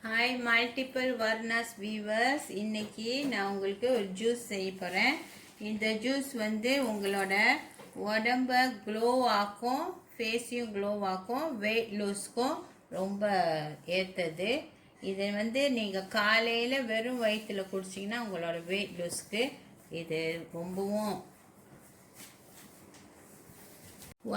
Hi multiple வர்னஸ் viewers. இன்றைக்கி நான் உங்களுக்கு ஒரு ஜூஸ் செய்ய போகிறேன். இந்த ஜூஸ் உங்களோட உடம்பை க்ளோ ஆக்கும், ஃபேஸையும் க்ளோ ஆக்கும், வெயிட் லூஸ்க்கும் ரொம்ப ஏற்றது. இதை நீங்கள் காலையில் வெறும் வயிற்றில் குடிச்சிங்கன்னா உங்களோட வெயிட் லூஸ்க்கு இது ரொம்பவும்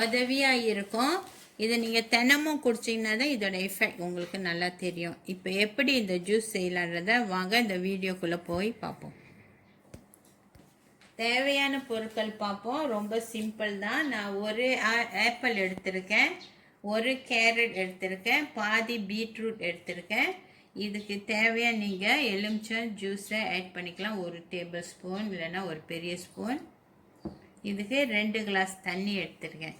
உதவியாக இருக்கும். இதை நீங்கள் தினமும் குடிச்சிங்கன்னா தான் இதோட எஃபெக்ட் உங்களுக்கு நல்லா தெரியும். இப்போ எப்படி இந்த ஜூஸ் செய்யலான்றத வாங்க இந்த வீடியோக்குள்ளே போய் பார்ப்போம். தேவையான பொருட்கள் பார்ப்போம். ரொம்ப சிம்பிள் தான். நான் ஒரு ஆப்பிள் எடுத்திருக்கேன், ஒரு கேரட் எடுத்திருக்கேன், பாதி பீட்ரூட் எடுத்திருக்கேன். இதுக்கு தேவையான நீங்கள் எலுமிச்சம் ஜூஸை ஆட் பண்ணிக்கலாம், ஒரு டேபிள் ஸ்பூன் இல்லைன்னா ஒரு பெரிய ஸ்பூன். இதுக்கு 2 கிளாஸ் தண்ணி எடுத்திருக்கேன்.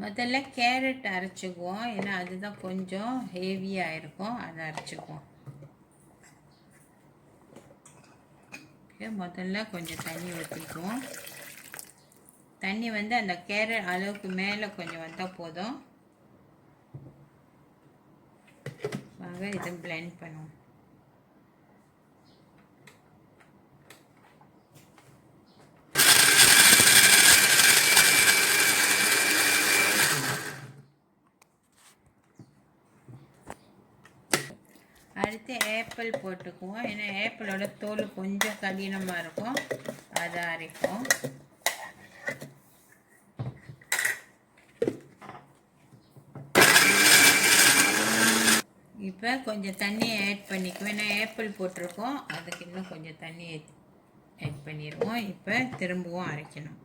முதல்ல கேரட் அரைச்சிக்குவோம், ஏன்னா அதுதான் கொஞ்சம் ஹெவியாக இருக்கும், அதை அரைச்சிக்குவோம். முதல்ல கொஞ்சம் தண்ணி ஊற்றிக்குவோம். தண்ணி அந்த கேரட் அளவுக்கு மேலே கொஞ்சம் வந்தால் போதும். வாங்க இதை பிளெண்ட் பண்ணுவோம். அடுத்து ஆப்பிள் போட்டுக்குவோம், ஏன்னா ஆப்பிளோட தோல் கொஞ்சம் கடினமாக இருக்கும், அதை அரைப்போம். இப்போ கொஞ்சம் தண்ணியை ஆட் பண்ணிக்குவோம், ஏன்னா ஆப்பிள் போட்டிருக்கோம், அதுக்கு இன்னும் கொஞ்சம் தண்ணி ஆட் பண்ணிடுவோம். இப்போ திரும்பவும் அரைக்கணும்.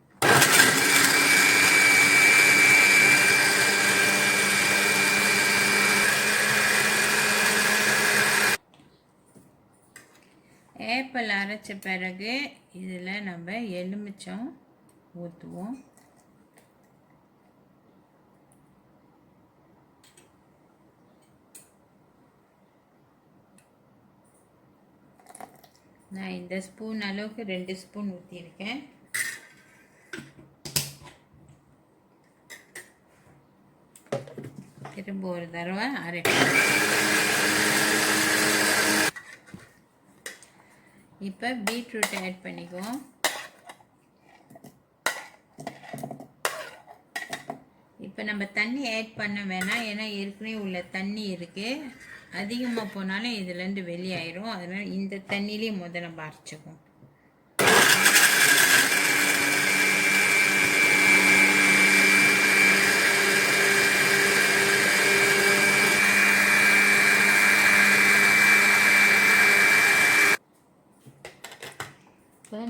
ஆப்பிள் அரைச்ச பிறகு இதில் நம்ம எலுமிச்சம் ஊற்றுவோம். நான் இந்த ஸ்பூன் அளவுக்கு 2 ஸ்பூன் ஊற்றிருக்கேன். திரும்ப ஒரு தடவை அரைப்போம். இப்போ பீட்ரூட் ஆட் பண்ணிக்குவோம். இப்போ நம்ம தண்ணி ஆட் பண்ண வேணாம், ஏன்னா ஏற்கனவே உள்ள தண்ணி இருக்குது. அதிகமாக போனாலும் இதுலேருந்து வெளியாயிரும், அதனால் இந்த தண்ணியிலே முதல்ல நம்ம அரைச்சிக்குவோம்.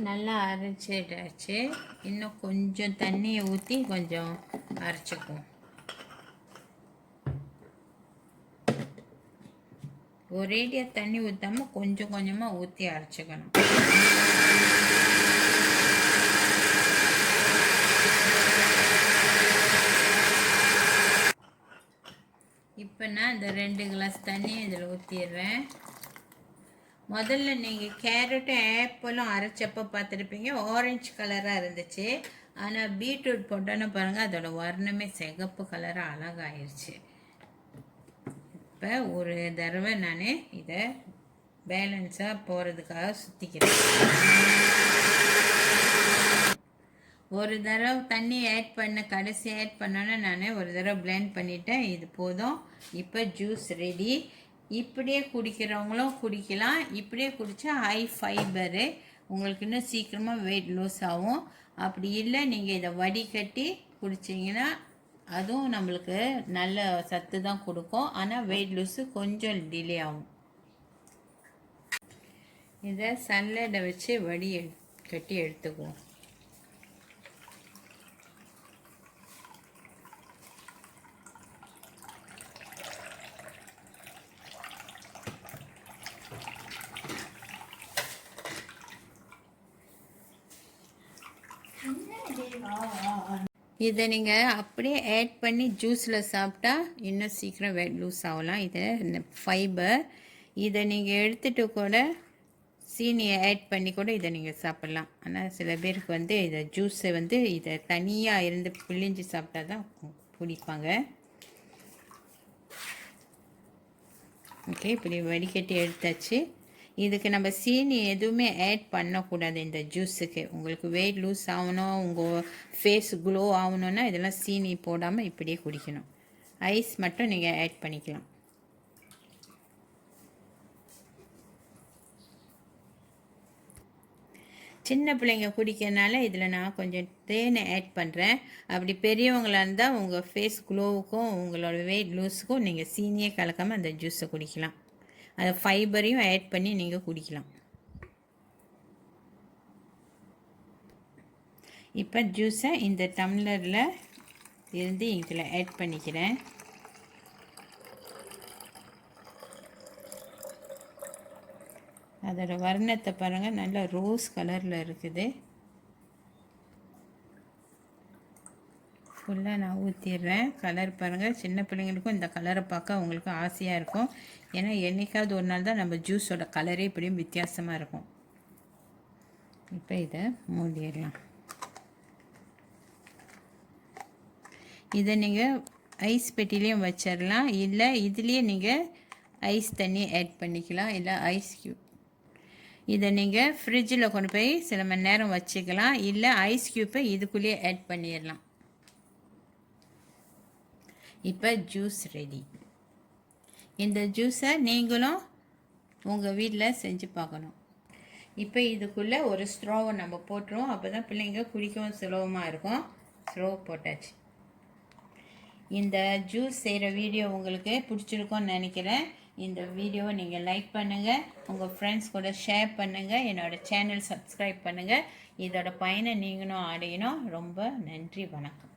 நல்லா அரைச்சிட்டாச்சு. இன்னும் கொஞ்சம் தண்ணியை ஊற்றி கொஞ்சம் அரைச்சிக்குவோம். ஒரேடியாக தண்ணி ஊற்றாமல் கொஞ்சம் கொஞ்சமாக ஊற்றி அரைச்சிக்கணும். இப்போ நான் இந்த 2 கிளாஸ் தண்ணி இதில் ஊற்றிடுறேன். முதல்ல நீங்கள் கேரட்டும் ஆப்பிளும் அரைச்சப்போ பார்த்துருப்பீங்க, ஆரஞ்சு கலராக இருந்துச்சு. ஆனால் பீட்ரூட் போட்டோன்னு பாருங்கள், அதோட வர்ணமே சிகப்பு கலராக அழகாயிருச்சு. இப்போ ஒரு தடவை நான் இதை பேலன்ஸாக போகிறதுக்காக சுற்றிக்கிறேன். ஒரு தடவை தண்ணி ஆட் கடைசி ஆட் பண்ணோன்னே நான் ஒரு தடவை பிளெண்ட் பண்ணிவிட்டேன். இது போதும். இப்போ ஜூஸ் ரெடி. இப்படியே குடிக்கிறவங்களும் குடிக்கலாம். இப்படியே குடித்தா ஹை ஃபைபரு, உங்களுக்கு இன்னும் சீக்கிரமாக வெயிட் லூஸ் ஆகும். அப்படி இல்லை நீங்கள் இதை வடிகட்டி குடிச்சிங்கன்னா அதுவும் நம்மளுக்கு நல்ல சத்து தான் கொடுக்கும், ஆனால் வெயிட் லூஸு கொஞ்சம் டிலே ஆகும். இதை சல்லடை வச்சு கட்டி எடுத்துக்குவோம். இதை நீங்கள் அப்படியே ஆட் பண்ணி ஜூஸில் சாப்பிட்டா இன்னும் சீக்கிரம் வெயிட் லூஸ் ஆகலாம். இது ஃபைபர். இதை நீங்கள் எடுத்துகிட்டு கூட சீனியை ஆட் பண்ணி கூட இதை நீங்கள் சாப்பிட்லாம். ஆனால் சில பேருக்கு வந்து இதை ஜூஸை வந்து இதை தனியாக இருந்து பிழிஞ்சு சாப்பிட்டா தான் பிடிப்பாங்க. ஓகே, இப்படி வடிகட்டி எடுத்தாச்சு. இதுக்கு நம்ம சீனி எதுவுமே ஆட் பண்ணக்கூடாது இந்த ஜூஸுக்கு. உங்களுக்கு வெயிட் லூஸ் ஆகணும், உங்கள் ஃபேஸ் க்ளோ ஆகணுன்னா இதெல்லாம் சீனி போடாமல் இப்படியே குடிக்கணும். ஐஸ் மட்டும் நீங்கள் ஆட் பண்ணிக்கலாம். சின்ன பிள்ளைங்க குடிக்கிறதுனால இதில் நான் கொஞ்சம் தேனை ஆட் பண்ணுறேன். அப்படி பெரியவங்களாக இருந்தால் உங்கள் ஃபேஸ் க்ளோவுக்கும் உங்களோட வெயிட் லூஸுக்கும் நீங்கள் சீனியே கலக்காமல் அந்த ஜூஸை குடிக்கலாம். அது ஃபைபரையும் ஆட் பண்ணி நீங்கள் குடிக்கலாம். இப்போ ஜூஸை இந்த டம்ளரில் இருந்து இதில் ஆட் பண்ணிக்கிறேன். அதோட வர்ணத்தை பாருங்கள், நல்ல ரோஸ் கலரில் இருக்குது. ஃபுல்லாக நான் ஊற்றிடுறேன். கலர் பாருங்கள், சின்ன பிள்ளைங்களுக்கும் இந்த கலரை பார்க்க அவங்களுக்கு ஆசையாக இருக்கும். ஏன்னா என்றைக்காவது ஒரு நாள் தான் நம்ம ஜூஸோட கலரே இப்படியும் வித்தியாசமாக இருக்கும். இப்போ இதை மூடிடலாம். இதை நீங்கள் ஐஸ் பெட்டிலையும் வச்சிடலாம், இல்லை இதுலேயே நீங்கள் ஐஸ் தண்ணி ஆட் பண்ணிக்கலாம், இல்லை ஐஸ் க்யூப். இதை நீங்கள் ஃப்ரிட்ஜில் கொண்டு போய் சில மணி நேரம் வச்சுக்கலாம், இல்லை ஐஸ் க்யூப்பை இதுக்குள்ளேயே ஆட் பண்ணிடலாம். இப்போ ஜூஸ் ரெடி. இந்த ஜூஸை நீங்களும் உங்கள் வீட்டில் செஞ்சு பார்க்கணும். இப்போ இதுக்குள்ளே ஒரு ஸ்ட்ரோவை நம்ம போட்டுருவோம், அப்போ தான் பிள்ளைங்க குடிக்கவும் சுலபமாக இருக்கும். ஸ்ட்ரோ போட்டாச்சு. இந்த ஜூஸ் செய்கிற வீடியோ உங்களுக்கு பிடிச்சிருக்கும்னு நினைக்கிறேன். இந்த வீடியோவை நீங்கள் லைக் பண்ணுங்கள், உங்கள் ஃப்ரெண்ட்ஸ் கூட ஷேர் பண்ணுங்கள், என்னோடய சேனல் சப்ஸ்கிரைப் பண்ணுங்கள். இதோட பயனை நீங்களும் அடையணும். ரொம்ப நன்றி, வணக்கம்.